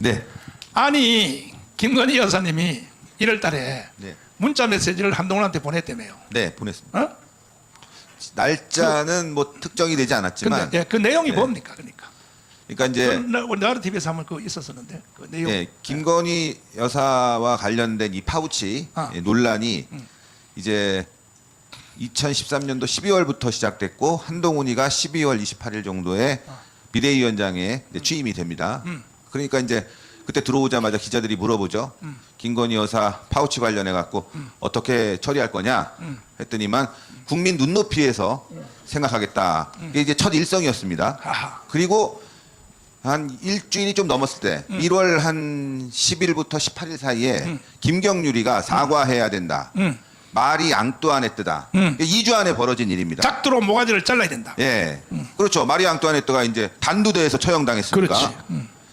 네. 아니 김건희 여사님이 1월 달에 네. 문자 메시지를 한동훈한테 보냈다며요. 네, 보냈습니다. 어? 날짜는 뭐 특정이 되지 않았지만 근데 예, 그 내용이 네. 뭡니까? 그러니까 이제 나라TV에서 한번 그거 있었었는데 그 내용. 예, 김건희 여사와 관련된 이 파우치 아. 예, 논란이 이제 2013년도 12월부터 시작됐고 한동훈이가 12월 28일 정도에 비대위원장에 이제 취임이 됩니다. 그러니까 이제 그때 들어오자마자 기자들이 물어보죠. 김건희 여사 파우치 관련해 갖고 어떻게 처리할 거냐 했더니만 국민 눈높이에서 생각하겠다. 이게 이제 첫 일성이었습니다. 아하. 그리고 한 일주일이 좀 넘었을 때 1월 한 10일부터 18일 사이에 김경률이가 사과해야 된다. 말이 앙뚜아네뜨다. 2주 안에 벌어진 일입니다. 작두로 모가지를 잘라야 된다. 예, 그렇죠. 마리 앙뚜아네뜨가 이제 단두대에서 처형당했으니까. 그렇지.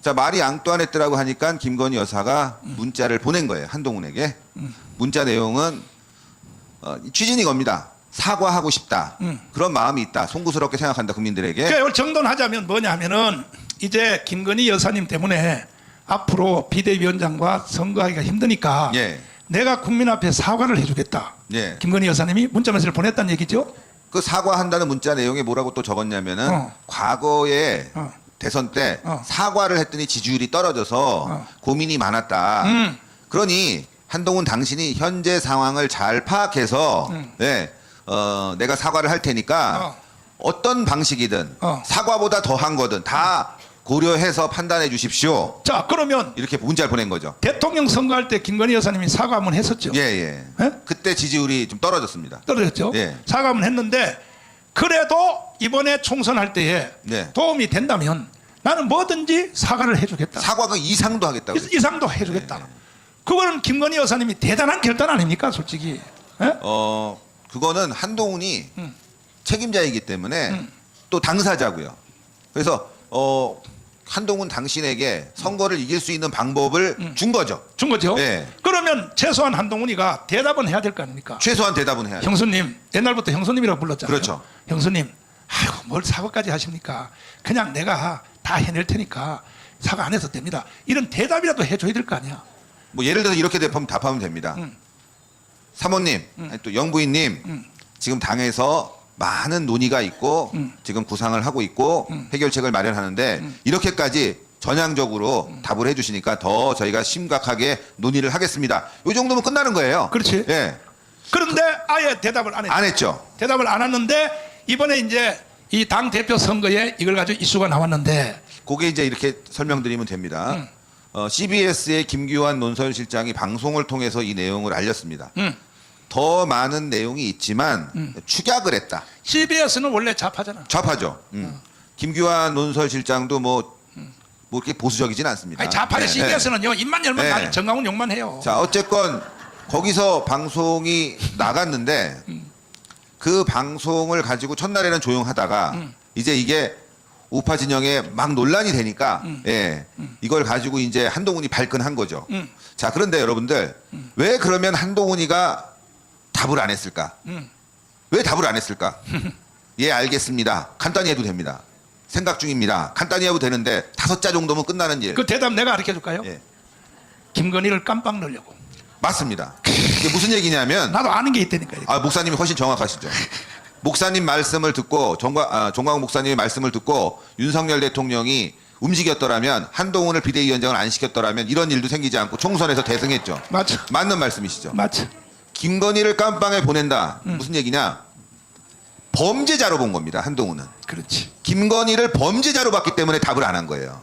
자, 마리 앙뚜아네뜨라고 하니까 김건희 여사가 문자를 보낸 거예요. 한동훈에게. 문자 내용은 취지는 이겁니다. 사과하고 싶다. 그런 마음이 있다. 송구스럽게 생각한다. 국민들에게. 그러니까 이걸 정돈하자면 뭐냐 하면은 이제 김건희 여사님 때문에 앞으로 비대위원장과 선거하기가 힘드니까 예. 내가 국민 앞에 사과를 해주겠다. 예. 김건희 여사님이 문자 메시지를 보냈다는 얘기죠. 그 사과한다는 문자 내용에 뭐라고 또 적었냐면은 어. 과거에 어. 대선 때 어. 사과를 했더니 지지율이 떨어져서 고민이 많았다. 그러니 한동훈 당신이 현재 상황을 잘 파악해서 네, 내가 사과를 할 테니까 어떤 방식이든 사과보다 더한 거든 다 고려해서 판단해 주십시오. 자, 그러면 이렇게 문자를 보낸 거죠. 대통령 선거할 때 김건희 여사님이 사과 한번 했었죠. 예, 예. 예? 그때 지지율이 좀 떨어졌습니다. 떨어졌죠. 예. 사과 한번 했는데 그래도 이번에 총선할 때에 네. 도움이 된다면 나는 뭐든지 사과를 해주겠다. 사과 그 이상도 하겠다고. 이상도 해주겠다. 그거는 김건희 여사님이 대단한 결단 아닙니까, 솔직히? 예? 그거는 한동훈이 책임자이기 때문에 또 당사자고요. 그래서 한동훈 당신에게 선거를 이길 수 있는 방법을 준 거죠. 준 거죠. 예. 그러면 최소한 한동훈이가 대답은 해야 될 거 아닙니까? 최소한 대답은 해야죠. 형수님, 옛날부터 형수님이라고 불렀잖아요. 그렇죠. 형수님, 아이고 뭘 사과까지 하십니까? 그냥 내가 다 해낼 테니까 사과 안 해도 됩니다. 이런 대답이라도 해줘야 될 거 아니야. 뭐 예를 들어서 이렇게 답하면 됩니다. 사모님, 아니 또 영부인님, 지금 당에서 많은 논의가 있고 지금 구상을 하고 있고 해결책을 마련하는데 이렇게까지 전향적으로 답을 해주시니까 더 저희가 심각하게 논의를 하겠습니다. 이 정도면 끝나는 거예요. 그렇지. 예, 그런데 아예 대답을 안 했죠. 안 했죠. 대답을 안 했는데 이번에 이제 이 당 대표 선거에 이걸 가지고 이슈가 나왔는데 그게 이제 이렇게 설명드리면 됩니다. CBS의 김규환 논설실장이 방송을 통해서 이 내용을 알렸습니다. 더 많은 내용이 있지만 축약을 했다. CBS는 원래 좌파잖아. 좌파죠. 김규환 논설실장도 뭐 이렇게 보수적이진 않습니다. 아니, 좌파의 네, CBS는요 입만 열면 네. 다 정강훈 욕만 해요. 자, 어쨌건 거기서 방송이 나갔는데 그 방송을 가지고 첫날에는 조용하다가 이제 이게 우파 진영에 막 논란이 되니까 예, 이걸 가지고 이제 한동훈이 발끈한 거죠. 자, 그런데 여러분들 왜 그러면 한동훈이가 답을 안 했을까? 왜 답을 안 했을까? 예, 알겠습니다. 간단히 해도 됩니다. 생각 중입니다. 간단히 해도 되는데 5자 정도면 끝나는 일. 그 대답 내가 가르쳐 줄까요? 예, 김건희를 깜빡 넣으려고. 맞습니다. 이게 무슨 얘기냐면 나도 아는 게 있다니까. 이거. 목사님이 훨씬 정확하시죠. 목사님 말씀을 듣고 정광훈 목사님의 말씀을 듣고 윤석열 대통령이 움직였더라면 한동훈을 비대위원장을 안 시켰더라면 이런 일도 생기지 않고 총선에서 대승했죠. 맞죠. 맞는 말씀이시죠. 맞죠. 김건희를 깜빵에 보낸다. 무슨 얘기냐? 범죄자로 본 겁니다. 한동훈은. 그렇지. 김건희를 범죄자로 봤기 때문에 답을 안 한 거예요.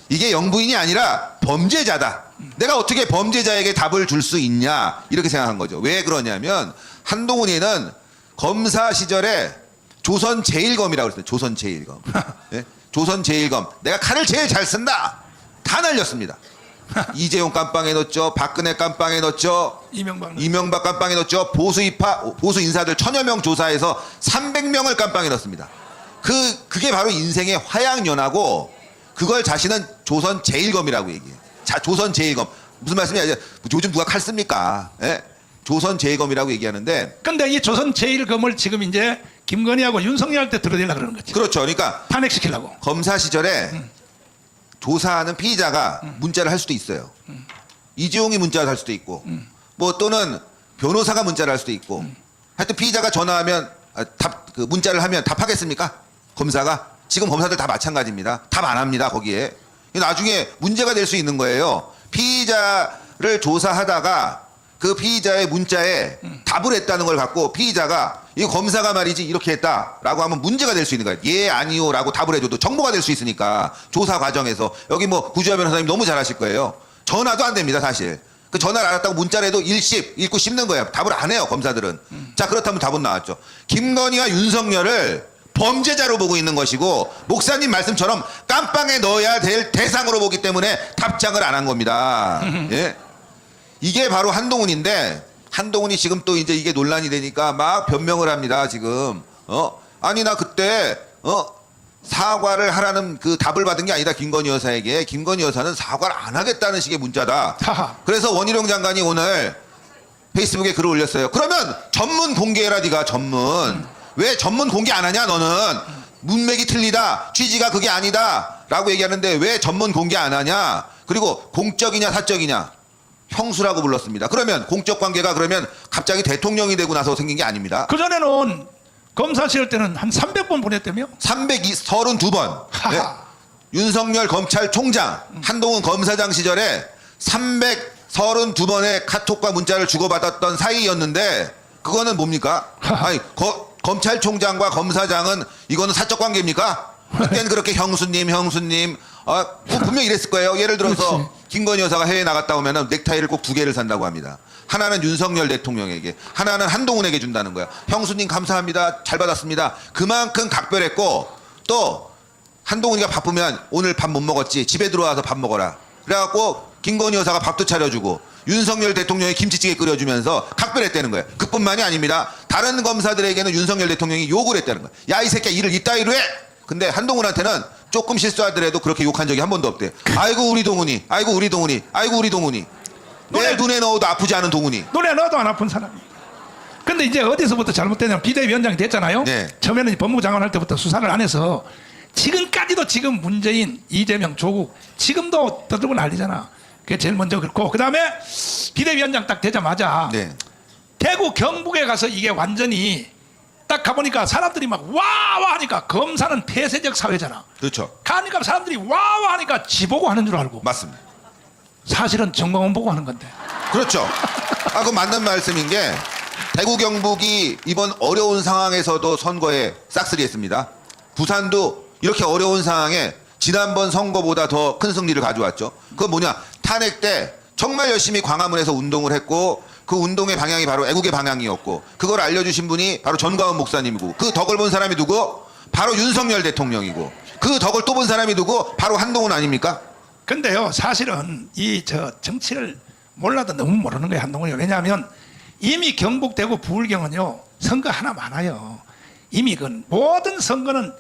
이게 영부인이 아니라 범죄자다. 내가 어떻게 범죄자에게 답을 줄 수 있냐 이렇게 생각한 거죠. 왜 그러냐면 한동훈이는 검사 시절에 조선 제1검이라고 그랬어요. 조선 제1검. 예? 조선 제1검. 내가 칼을 제일 잘 쓴다. 다 날렸습니다. 이재용 깜빵에 넣었죠. 박근혜 깜빵에 넣었죠. 이명박 깜빵에 넣었죠. 보수 인사들 1000여 명 조사해서 300명을 깜빵에 넣었습니다. 그게 바로 인생의 화양연화고 그걸 자신은 조선 제1검이라고 얘기해요. 자, 조선 제1검. 무슨 말씀이야? 요즘 누가 칼 씁니까? 예? 조선 제1검이라고 얘기하는데. 근데 이 조선 제1검을 지금 이제 김건희하고 윤석열 때 들어대려고 그러는 거지. 그렇죠. 그러니까 탄핵시키려고. 검사 시절에 조사하는 피의자가 문자를 할 수도 있어요. 이재용이 문자를 할 수도 있고, 뭐 또는 변호사가 문자를 할 수도 있고, 하여튼 피의자가 전화하면 그 문자를 하면 답하겠습니까? 검사가? 지금 검사들 다 마찬가지입니다. 답 안 합니다. 거기에 나중에 문제가 될 수 있는 거예요. 피의자를 조사하다가 그 피의자의 문자에 답을 했다는 걸 갖고 피의자가 이 검사가 말이지 이렇게 했다라고 하면 문제가 될 수 있는 거예요. 예 아니요라고 답을 해줘도 정보가 될 수 있으니까 조사 과정에서 여기 뭐 구주아 변호사님 너무 잘하실 거예요. 전화도 안 됩니다 사실. 그 전화를 알았다고 문자를 해도 일십 읽고 씹는 거예요. 답을 안 해요 검사들은. 자 그렇다면 답은 나왔죠. 김건희와 윤석열을 범죄자로 보고 있는 것이고 목사님 말씀처럼 깜빵에 넣어야 될 대상으로 보기 때문에 답장을 안 한 겁니다. 예? 이게 바로 한동훈인데 한동훈이 지금 또 이제 이게 논란이 되니까 막 변명을 합니다. 지금 아니 나 그때 사과를 하라는 그 답을 받은 게 아니다. 김건희 여사에게 김건희 여사는 사과를 안 하겠다는 식의 문자다. 하하. 그래서 원희룡 장관이 오늘 페이스북에 글을 올렸어요. 그러면 전문 공개해라 네가 전문. 왜 전문 공개 안 하냐 너는. 문맥이 틀리다. 취지가 그게 아니다. 라고 얘기하는데 왜 전문 공개 안 하냐. 그리고 공적이냐 사적이냐. 형수라고 불렀습니다. 그러면 공적 관계가 그러면 갑자기 대통령이 되고 나서 생긴 게 아닙니다. 그전에는 검사실 때는 한 300번 보냈다며? 332번. 네. 윤석열 검찰총장, 한동훈 검사장 시절에 332번의 카톡과 문자를 주고받았던 사이였는데 그거는 뭡니까? 아니 검찰총장과 검사장은 이거는 사적 관계입니까? 그때는 그렇게 형수님 뭐 분명히 이랬을 거예요. 예를 들어서 그렇지. 김건희 여사가 해외 나갔다 오면 넥타이를 꼭 2개를 산다고 합니다. 하나는 윤석열 대통령에게, 하나는 한동훈에게 준다는 거야. 형수님 감사합니다. 잘 받았습니다. 그만큼 각별했고 또 한동훈이가 바쁘면 오늘 밥 못 먹었지. 집에 들어와서 밥 먹어라. 그래갖고 김건희 여사가 밥도 차려주고 윤석열 대통령이 김치찌개 끓여주면서 각별했다는 거예요. 그뿐만이 아닙니다. 다른 검사들에게는 윤석열 대통령이 욕을 했다는 거예요. 야 이 새끼야 일을 이따위로 해. 근데 한동훈한테는 조금 실수하더라도 그렇게 욕한 적이 한 번도 없대요. 아이고 우리 동훈이, 아이고 우리 동훈이, 아이고 우리 동훈이. 내 눈에 넣어도 아프지 않은 동훈이. 눈에 넣어도 안 아픈 사람이. 근데 이제 어디서부터 잘못되냐면 비대위원장이 됐잖아요. 네. 처음에는 법무부 장관 할 때부터 수사를 안 해서 지금까지도 지금 문재인, 이재명, 조국 지금도 떠들고 난리잖아. 그게 제일 먼저 그렇고 그 다음에 비대위원장 딱 되자마자 네. 대구 경북에 가서 이게 완전히 딱 가보니까 사람들이 막 와와 하니까 검사는 폐쇄적 사회잖아. 그렇죠. 가니까 사람들이 와와 하니까 지 보고 하는 줄 알고 맞습니다. 사실은 정광훈 보고 하는 건데. 그렇죠. 그 맞는 말씀인 게 대구 경북이 이번 어려운 상황에서도 선거에 싹쓸이했습니다. 부산도 이렇게 어려운 상황에 지난번 선거보다 더 큰 승리를 가져왔죠. 그건 뭐냐? 탄핵 때 정말 열심히 광화문에서 운동을 했고 그 운동의 방향이 바로 애국의 방향이었고 그걸 알려주신 분이 바로 전광훈 목사님이고 그 덕을 본 사람이 누구? 바로 윤석열 대통령이고 그 덕을 또 본 사람이 누구? 바로 한동훈 아닙니까? 근데요 사실은 이 정치를 몰라도 너무 모르는 거예요 한동훈이. 왜냐하면 이미 경북 대구 부울경은요 선거 하나 많아요. 이미 그 모든 선거는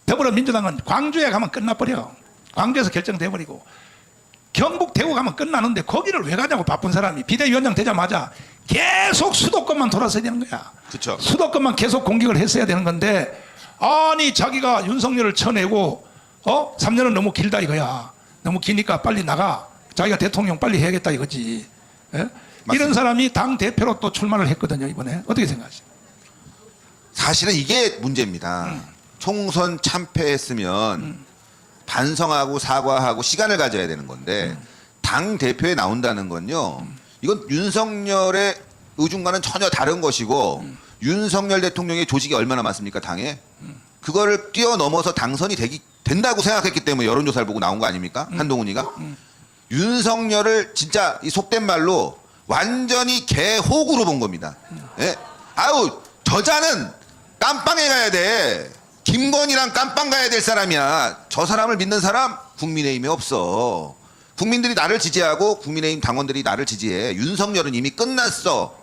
더불어민주당은 광주에 가면 끝나버려. 광주에서 결정돼버리고 경북 대구 가면 끝나는데 거기를 왜 가냐고. 바쁜 사람이 비대위원장 되자마자 계속 수도권만 돌아서야 되는 거야. 그렇죠. 수도권만 계속 공격을 했어야 되는 건데 아니 자기가 윤석열을 쳐내고 3년은 너무 길다 이거야. 너무 기니까 빨리 나가. 자기가 대통령 빨리 해야겠다 이거지. 예? 이런 사람이 당 대표로 또 출마를 했거든요 이번에. 어떻게 생각하세요? 사실은 이게 문제입니다. 총선 참패했으면 반성하고 사과하고 시간을 가져야 되는 건데 당 대표에 나온다는 건요. 이건 윤석열의 의중과는 전혀 다른 것이고 윤석열 대통령의 조직이 얼마나 많습니까 당에. 그거를 뛰어넘어서 당선이 된다고 생각했기 때문에 여론조사를 보고 나온 거 아닙니까? 한동훈이가. 윤석열을 진짜 이 속된 말로 완전히 개호구로 본 겁니다. 예? 아우 저자는 깜빵에 가야 돼. 김건희랑 깜빵 가야 될 사람이야. 저 사람을 믿는 사람 국민의힘에 없어. 국민들이 나를 지지하고 국민의힘 당원들이 나를 지지해. 윤석열은 이미 끝났어.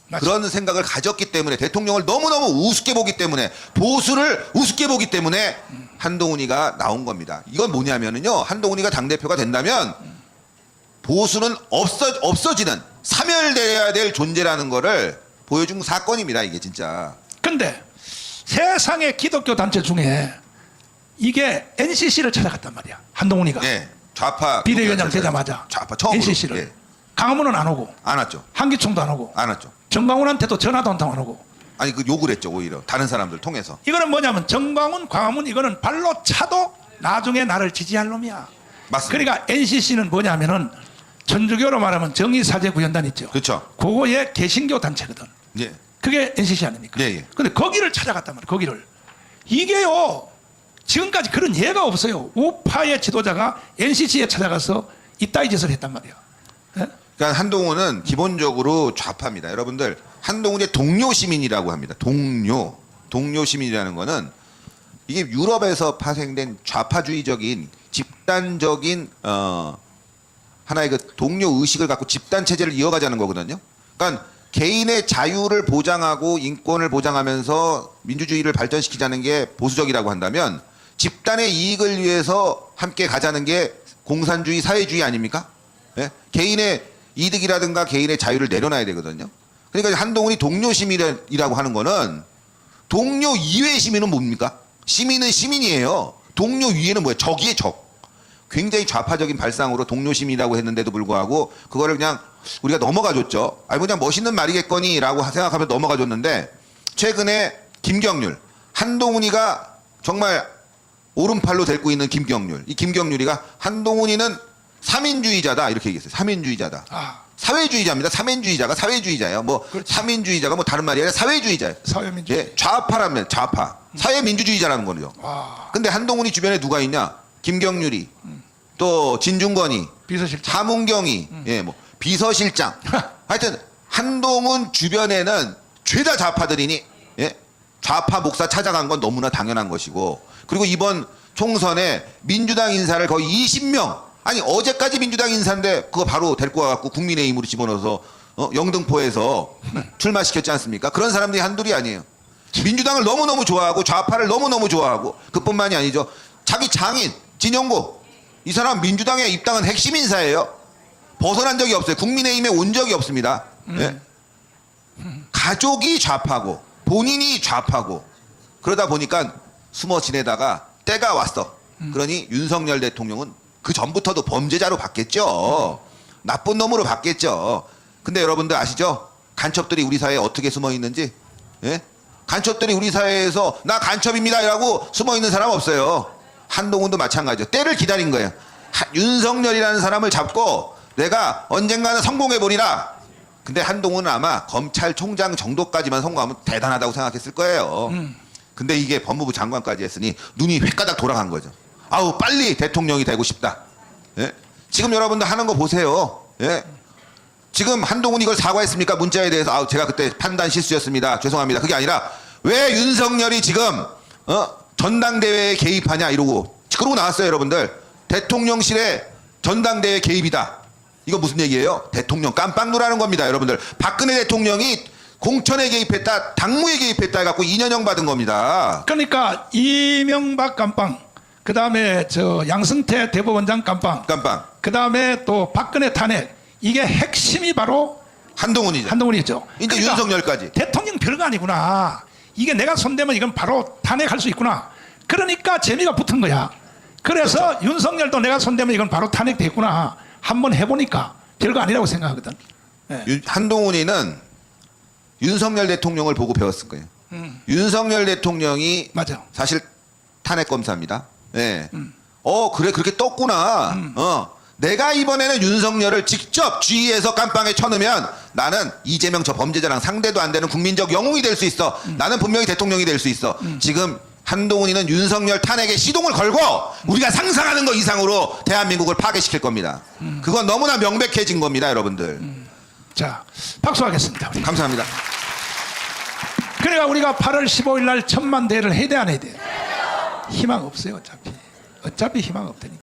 맞죠. 그런 생각을 가졌기 때문에 대통령을 너무너무 우습게 보기 때문에 보수를 우습게 보기 때문에 한동훈이가 나온 겁니다. 이건 뭐냐면요. 한동훈이가 당대표가 된다면 보수는 없어지는 사멸돼야 될 존재라는 거를 보여준 사건입니다. 이게 진짜. 근데 세상의 기독교 단체 중에 이게 NCC를 찾아갔단 말이야 한동훈이가. 네. 좌파 비대위원장 되자마자 좌파 처음으로 NCC를 예. 강화문은 안 오고 안 왔죠. 한기총도 안 오고 안 왔죠. 정광훈한테도 전화도 한 통 안 오고. 아니 그 욕을 했죠 오히려 다른 사람들 통해서. 이거는 뭐냐면 정광훈, 광화문 이거는 발로 차도 나중에 나를 지지할 놈이야. 맞습니다. 그러니까 NCC는 뭐냐면은 천주교로 말하면 정의사제구현단 있죠. 그렇죠. 그거의 개신교 단체거든. 예. 그게 NCC 아닙니까? 예, 예. 근데 거기를 찾아갔단 말이에요. 거기를. 이게요. 지금까지 그런 예가 없어요. 우파의 지도자가 NCC에 찾아가서 이따위 짓을 했단 말이에요. 예? 그러니까 한동훈은 기본적으로 좌파입니다. 여러분들 한동훈의 동료 시민이라고 합니다. 동료 시민이라는 거는 이게 유럽에서 파생된 좌파주의적인 집단적인 하나의 그 동료 의식을 갖고 집단 체제를 이어가자는 거거든요. 그러니까 개인의 자유를 보장하고 인권을 보장하면서 민주주의를 발전시키자는 게 보수적이라고 한다면 집단의 이익을 위해서 함께 가자는 게 공산주의, 사회주의 아닙니까? 예? 개인의 이득이라든가 개인의 자유를 내려놔야 되거든요. 그러니까 한동훈이 동료 시민이라고 하는 거는 동료 이외의 시민은 뭡니까? 시민은 시민이에요. 동료 위에는 뭐예요? 적이에요, 적. 굉장히 좌파적인 발상으로 동료 시민이라고 했는데도 불구하고 그거를 그냥 우리가 넘어가 줬죠. 아니 그냥 멋있는 말이겠거니라고 생각하면 넘어가 줬는데 최근에 김경률, 한동훈이가 정말 오른팔로 데리고 있는 김경률. 이 김경률이가 한동훈이는 삼인주의자다 이렇게 얘기했어요. 삼인주의자다. 아, 사회주의자입니다. 삼인주의자가 사회주의자예요. 뭐 그렇지. 삼인주의자가 뭐 다른 말이 아니라 사회주의자예요. 사회민주주의. 예, 좌파라면 좌파. 사회민주주의자라는 거죠. 와, 근데 한동훈이 주변에 누가 있냐? 김경률이, 또 진중권이, 비서실장. 하문경이, 예, 뭐 비서실장. 하여튼 한동훈 주변에는 죄다 좌파들이니, 예, 좌파 목사 찾아간 건 너무나 당연한 것이고, 그리고 이번 총선에 민주당 인사를 거의 20명, 아니 어제까지 민주당 인사인데 그거 바로 데리고 와갖고 국민의힘으로 집어넣어서 영등포에서 출마시켰지 않습니까? 그런 사람들이 한둘이 아니에요. 민주당을 너무너무 좋아하고 좌파를 너무너무 좋아하고 그뿐만이 아니죠. 자기 장인 진영고 이 사람 민주당에 입당한 핵심 인사예요. 벗어난 적이 없어요. 국민의힘에 온 적이 없습니다. 예? 가족이 좌파고 본인이 좌파고 그러다 보니까 숨어 지내다가 때가 왔어. 그러니 윤석열 대통령은 그 전부터도 범죄자로 봤겠죠. 나쁜 놈으로 봤겠죠. 근데 여러분들 아시죠? 간첩들이 우리 사회에 어떻게 숨어 있는지? 예? 간첩들이 우리 사회에서 나 간첩입니다라고 숨어 있는 사람 없어요. 한동훈도 마찬가지죠. 때를 기다린 거예요. 윤석열이라는 사람을 잡고 내가 언젠가는 성공해 보리라. 근데 한동훈은 아마 검찰총장 정도까지만 성공하면 대단하다고 생각했을 거예요. 근데 이게 법무부 장관까지 했으니 눈이 획가닥 돌아간 거죠. 아우 빨리 대통령이 되고 싶다. 예? 지금 여러분들 하는 거 보세요. 예? 지금 한동훈이 이걸 사과했습니까? 문자에 대해서 아우 제가 그때 판단 실수였습니다. 죄송합니다. 그게 아니라 왜 윤석열이 지금 전당대회에 개입하냐 이러고 그러고 나왔어요. 여러분들 대통령실에 전당대회 개입이다. 이거 무슨 얘기예요? 대통령 깜빵누라는 겁니다. 여러분들 박근혜 대통령이 공천에 개입했다, 당무에 개입했다 해갖고 2년형 받은 겁니다. 그러니까 이명박 깜빵, 그 다음에 저 양승태 대법원장 깜빵, 그 다음에 또 박근혜 탄핵, 이게 핵심이 바로 한동훈이죠. 한동훈이죠. 이제 그러니까 윤석열까지. 대통령 별거 아니구나. 이게 내가 손대면 이건 바로 탄핵할 수 있구나. 그러니까 재미가 붙은 거야. 그래서 그렇죠. 윤석열도 내가 손대면 이건 바로 탄핵됐구나. 한번 해보니까 별거 아니라고 생각하거든. 네. 한동훈이는 윤석열 대통령을 보고 배웠을 거예요. 윤석열 대통령이 맞아. 사실 탄핵 검사입니다. 예. 그래 그렇게 떴구나. 내가 이번에는 윤석열을 직접 주위에서 깜빵에 쳐넣으면 나는 이재명 저 범죄자랑 상대도 안 되는 국민적 영웅이 될 수 있어. 나는 분명히 대통령이 될 수 있어. 지금 한동훈이는 윤석열 탄핵에 시동을 걸고 우리가 상상하는 것 이상으로 대한민국을 파괴시킬 겁니다. 그건 너무나 명백해진 겁니다, 여러분들. 자, 박수하겠습니다. 우리. 감사합니다. 그러니까 우리가 8월 15일 날 1000만 대를 해야 돼 안 해야 돼? 희망 없어요, 어차피. 어차피 희망 없다니까.